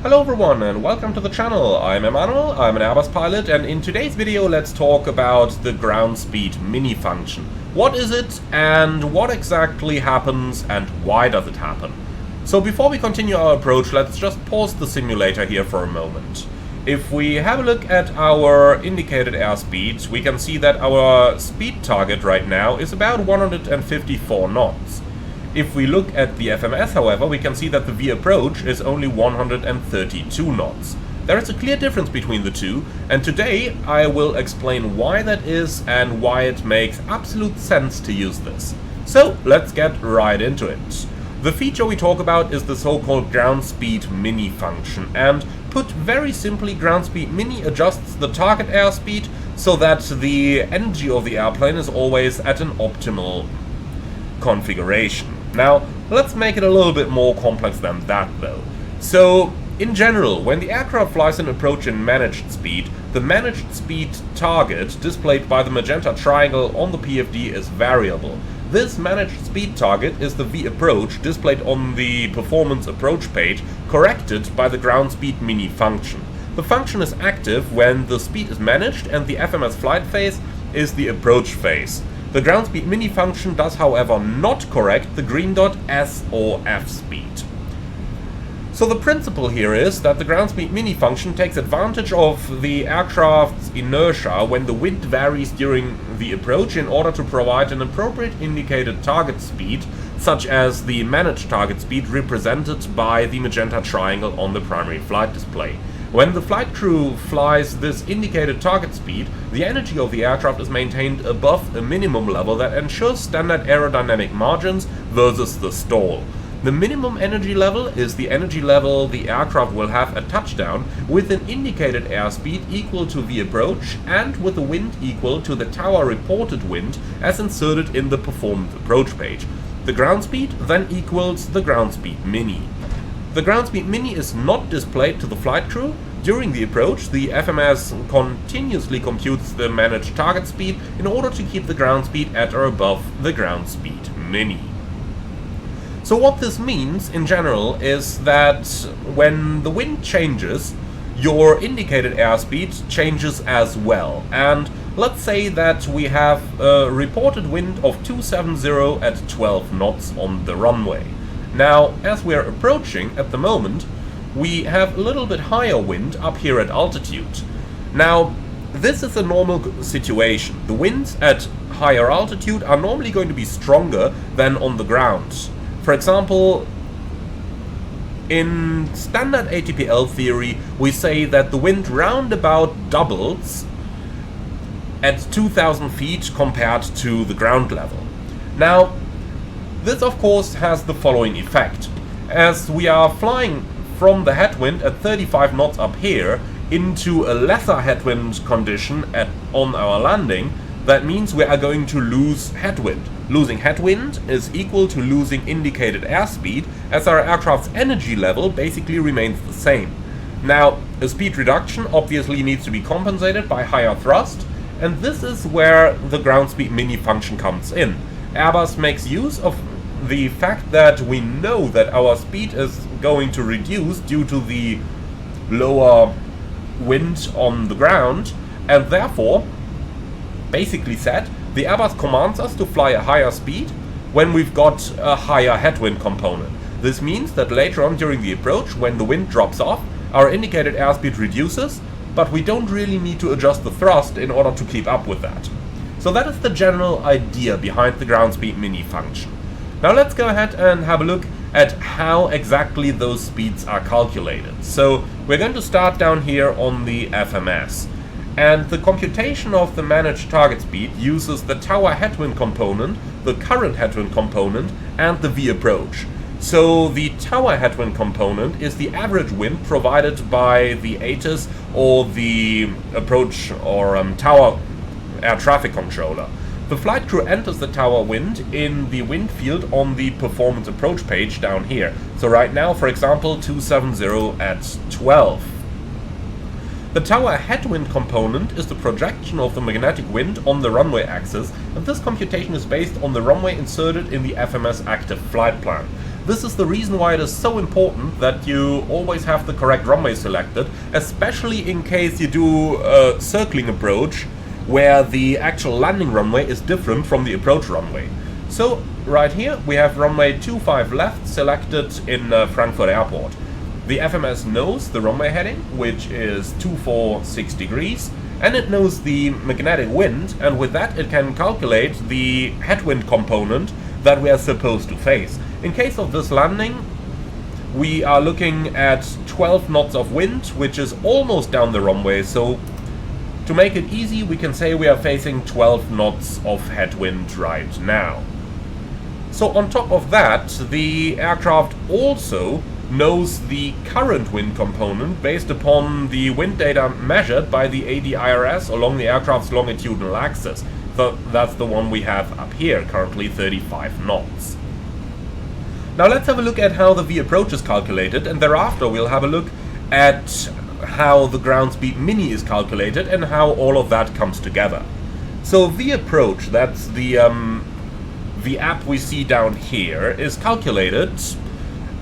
Hello everyone and welcome to the channel. I'm Emmanuel, I'm an Airbus pilot, and in today's video let's talk about the ground speed mini function. What is it and what exactly happens and why does it happen? So before we continue our approach, let's just pause the simulator here for a moment. If we have a look at our indicated airspeed, we can see that our speed target right now is about 154 knots. If we look at the FMS, however, we can see that the V approach is only 132 knots. There is a clear difference between the two, and today I will explain why that is and why it makes absolute sense to use this. So let's get right into it. The feature we talk about is the so-called ground speed mini function, and put very simply, ground speed mini adjusts the target airspeed so that the energy of the airplane is always at an optimal configuration. Now, let's make it a little bit more complex than that though. So, in general, when the aircraft flies in approach in managed speed, the managed speed target displayed by the magenta triangle on the PFD is variable. This managed speed target is the V approach displayed on the performance approach page, corrected by the ground speed mini function. The function is active when the speed is managed and the FMS flight phase is the approach phase. The ground speed mini function does, however, not correct the green dot S or F speed. So the principle here is that the ground speed mini function takes advantage of the aircraft's inertia when the wind varies during the approach in order to provide an appropriate indicated target speed, such as the managed target speed represented by the magenta triangle on the primary flight display. When the flight crew flies this indicated target speed, the energy of the aircraft is maintained above a minimum level that ensures standard aerodynamic margins versus the stall. The minimum energy level is the energy level the aircraft will have at touchdown, with an indicated airspeed equal to the approach and with a wind equal to the tower reported wind as inserted in the performance approach page. The ground speed then equals the ground speed mini. The ground speed mini is not displayed to the flight crew. During the approach, the FMS continuously computes the managed target speed in order to keep the ground speed at or above the ground speed mini. So what this means in general is that when the wind changes, your indicated airspeed changes as well. And let's say that we have a reported wind of 270 at 12 knots on the runway. Now, as we are approaching at the moment, we have a little bit higher wind up here at altitude. Now, this is a normal situation. The winds at higher altitude are normally going to be stronger than on the ground. For example, in standard ATPL theory, we say that the wind roundabout doubles at 2000 feet compared to the ground level. Now, this of course has the following effect. As we are flying from the headwind at 35 knots up here into a lesser headwind condition on our landing, that means we are going to lose headwind. Losing headwind is equal to losing indicated airspeed, as our aircraft's energy level basically remains the same. Now, a speed reduction obviously needs to be compensated by higher thrust, and this is where the ground speed mini function comes in. Airbus makes use of the fact that we know that our speed is going to reduce due to the lower wind on the ground, and therefore, basically said, the Airbus commands us to fly a higher speed when we've got a higher headwind component. This means that later on during the approach, when the wind drops off, our indicated airspeed reduces, but we don't really need to adjust the thrust in order to keep up with that. So that is the general idea behind the ground speed mini function. Now let's go ahead and have a look at how exactly those speeds are calculated. So we're going to start down here on the FMS. And the computation of the managed target speed uses the tower headwind component, the current headwind component, and the V approach. So the tower headwind component is the average wind provided by the ATIS or the approach or tower air traffic controller. The flight crew enters the tower wind in the wind field on the performance approach page down here. So right now, for example, 270 at 12. The tower headwind component is the projection of the magnetic wind on the runway axis, and this computation is based on the runway inserted in the FMS active flight plan. This is the reason why it is so important that you always have the correct runway selected, especially in case you do a circling approach where the actual landing runway is different from the approach runway. So right here we have runway 25 left selected in Frankfurt Airport. The FMS knows the runway heading, which is 246 degrees, and it knows the magnetic wind, and with that it can calculate the headwind component that we are supposed to face. In case of this landing, we are looking at 12 knots of wind, which is almost down the runway, so to make it easy we can say we are facing 12 knots of headwind right now. So on top of that, the aircraft also knows the current wind component based upon the wind data measured by the ADIRS along the aircraft's longitudinal axis. So that's the one we have up here, currently 35 knots. Now let's have a look at how the V-approach is calculated, and thereafter we'll have a look at how the ground speed mini is calculated and how all of that comes together. So V-approach, that's the app we see down here, is calculated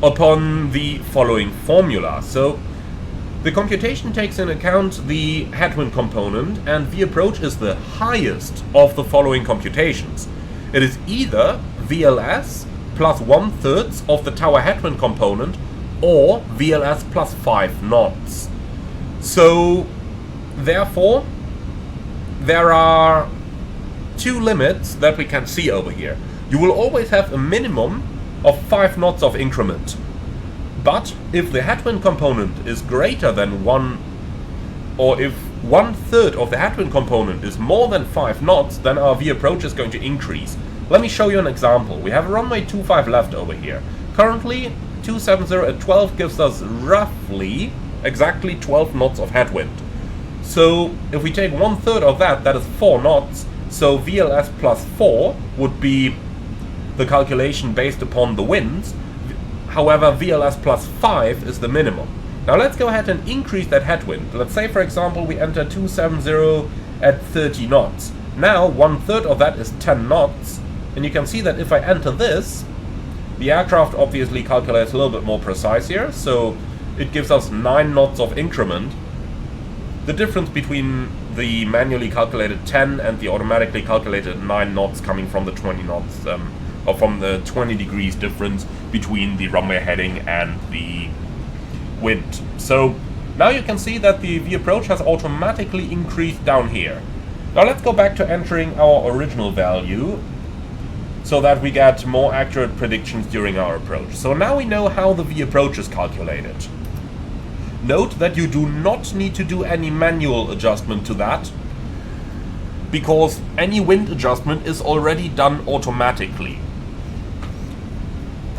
upon the following formula. So the computation takes into account the headwind component, and V-approach is the highest of the following computations. It is either VLS plus 1/3 of the tower headwind component, or VLS plus 5 knots. So therefore there are two limits that we can see over here. You will always have a minimum of 5 knots of increment, but if the headwind component is greater than 1, or if 1/3 of the headwind component is more than 5 knots, then our V-approach is going to increase. Let me show you an example. We have a runway 25 left over here. Currently 270 at 12 gives us roughly exactly 12 knots of headwind. So if we take 1/3 of that, that is 4 knots. So VLS plus 4 would be the calculation based upon the winds. However, VLS plus 5 is the minimum. Now let's go ahead and increase that headwind. Let's say, for example, we enter 270 at 30 knots. Now 1/3 of that is 10 knots. And you can see that if I enter this, the aircraft obviously calculates a little bit more precise here. So it gives us 9 knots of increment. The difference between the manually calculated 10 and the automatically calculated 9 knots coming from the 20 knots, or from the 20 degrees difference between the runway heading and the wind. So now you can see that the V-approach has automatically increased down here. Now let's go back to entering our original value so that we get more accurate predictions during our approach. So now we know how the V-approach is calculated. Note that you do not need to do any manual adjustment to that, because any wind adjustment is already done automatically.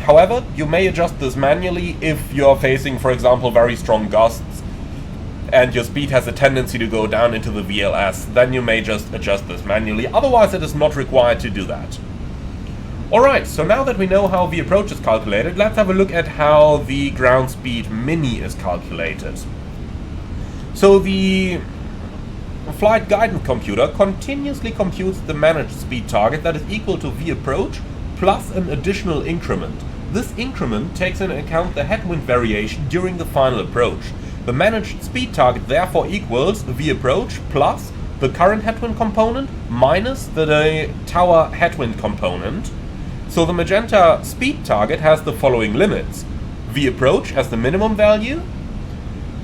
However, you may adjust this manually if you are facing, for example, very strong gusts and your speed has a tendency to go down into the VLS. Then you may just adjust this manually. Otherwise, it is not required to do that. Alright, so now that we know how the approach is calculated, let's have a look at how the ground speed mini is calculated. So the flight guidance computer continuously computes the managed speed target that is equal to V approach plus an additional increment. This increment takes into account the headwind variation during the final approach. The managed speed target therefore equals V approach plus the current headwind component minus the tower headwind component. So the magenta speed target has the following limits. V approach has the minimum value,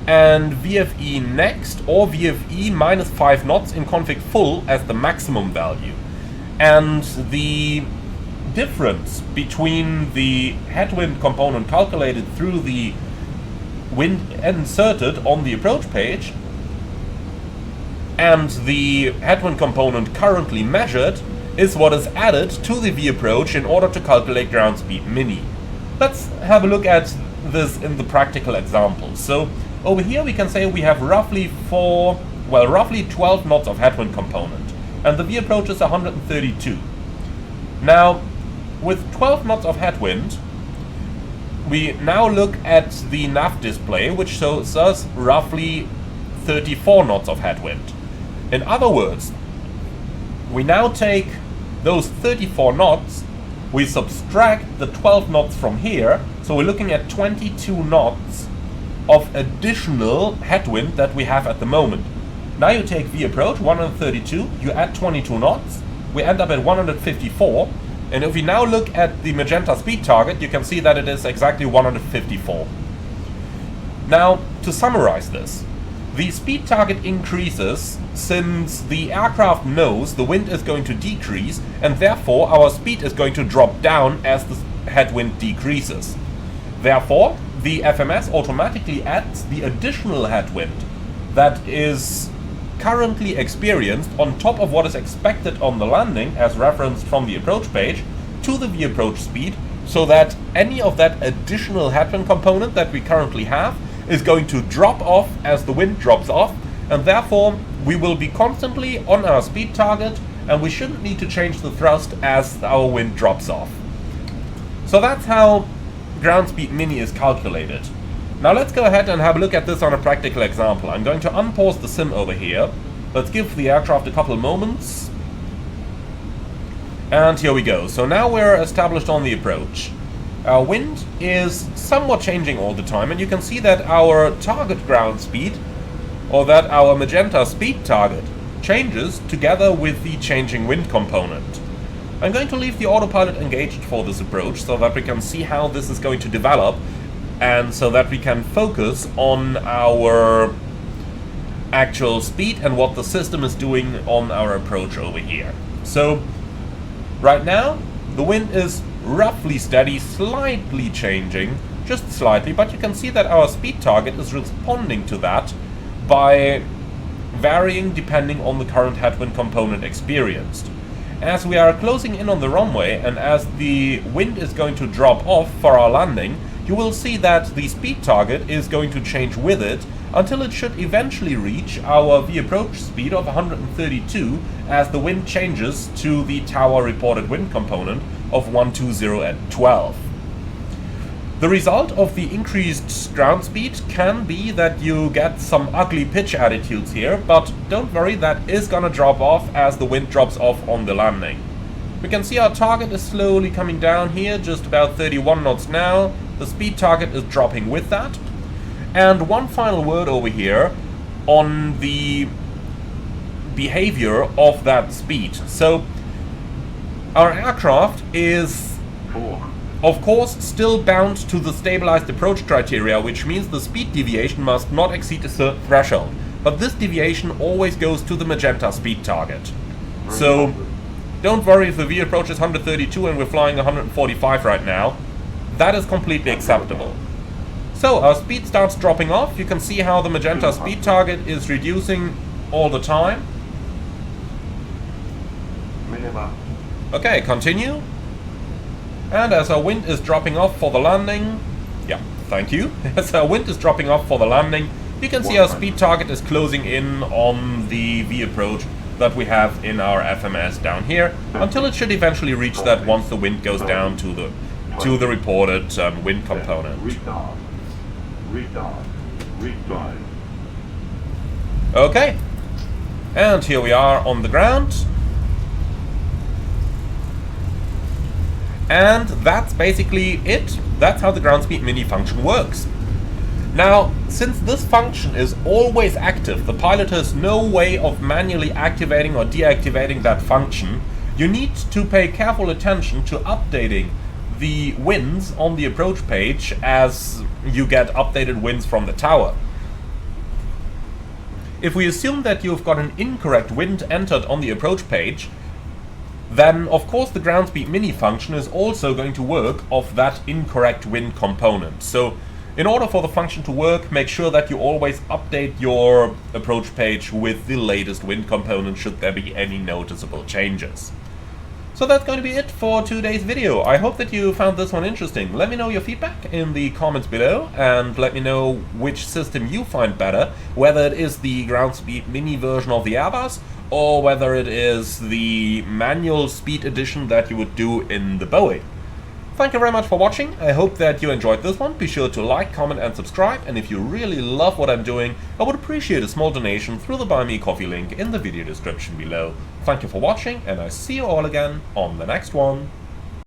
and VFE next or VFE minus 5 knots in config full as the maximum value. And the difference between the headwind component calculated through the wind inserted on the approach page and the headwind component currently measured is what is added to the V approach in order to calculate ground speed mini. Let's have a look at this in the practical example. So over here we can say we have roughly 12 knots of headwind component, and the V approach is 132. Now, with 12 knots of headwind, we now look at the nav display, which shows us roughly 34 knots of headwind. In other words, we now take those 34 knots we subtract the 12 knots from here, so we're looking at 22 knots of additional headwind that we have at the moment. Now you take V approach, 132, you add 22 knots, we end up at 154, and if we now look at the magenta speed target, you can see that it is exactly 154. Now, to summarize this, the speed target increases since the aircraft knows the wind is going to decrease, and therefore our speed is going to drop down as the headwind decreases. Therefore, the FMS automatically adds the additional headwind that is currently experienced on top of what is expected on the landing, as referenced from the approach page, to the V-approach speed, so that any of that additional headwind component that we currently have is going to drop off as the wind drops off, and therefore we will be constantly on our speed target, and we shouldn't need to change the thrust as our wind drops off. So that's how ground speed mini is calculated. Now let's go ahead and have a look at this on a practical example. I'm going to unpause the sim over here. Let's give the aircraft a couple moments. And here we go. So now we're established on the approach. Our wind is somewhat changing all the time, and you can see that our target ground speed, or that our magenta speed target, changes together with the changing wind component. I'm going to leave the autopilot engaged for this approach so that we can see how this is going to develop, and so that we can focus on our actual speed and what the system is doing on our approach over here. So right now the wind is roughly steady, slightly changing, just slightly, but you can see that our speed target is responding to that by varying depending on the current headwind component experienced. As we are closing in on the runway, and as the wind is going to drop off for our landing, you will see that the speed target is going to change with it until it should eventually reach our V-approach speed of 132 as the wind changes to the tower reported wind component of 120 at 12. The result of the increased ground speed can be that you get some ugly pitch attitudes here, but don't worry, that is gonna drop off as the wind drops off on the landing. We can see our target is slowly coming down here, just about 31 knots now. The speed target is dropping with that. And one final word over here on the behavior of that speed. So our aircraft is, of course, still bound to the stabilized approach criteria, which means the speed deviation must not exceed a certain threshold. But this deviation always goes to the magenta speed target. So don't worry if the V approach is 132 and we're flying 145 right now. That is completely acceptable. So our speed starts dropping off. You can see how the magenta speed target is reducing all the time. Okay, continue. And as our wind is dropping off for the landing, thank you. As our wind is dropping off for the landing, you can see our speed target is closing in on the V approach that we have in our FMS down here, until it should eventually reach that once the wind goes down to the reported wind component. Okay, and here we are on the ground. And that's basically it. That's how the ground speed mini function works. Now, since this function is always active, the pilot has no way of manually activating or deactivating that function. You need to pay careful attention to updating the winds on the approach page as you get updated winds from the tower. If we assume that you've got an incorrect wind entered on the approach page, then of course the ground speed mini function is also going to work off that incorrect wind component. So in order for the function to work, make sure that you always update your approach page with the latest wind component should there be any noticeable changes. So that's going to be it for today's video. I hope that you found this one interesting. Let me know your feedback in the comments below, and let me know which system you find better, whether it is the ground speed mini version of the Airbus, or whether it is the manual speed edition that you would do in the Boeing. Thank you very much for watching. I hope that you enjoyed this one. Be sure to like, comment and subscribe, and if you really love what I'm doing, I would appreciate a small donation through the Buy Me Coffee link in the video description below. Thank you for watching, and I see you all again on the next one.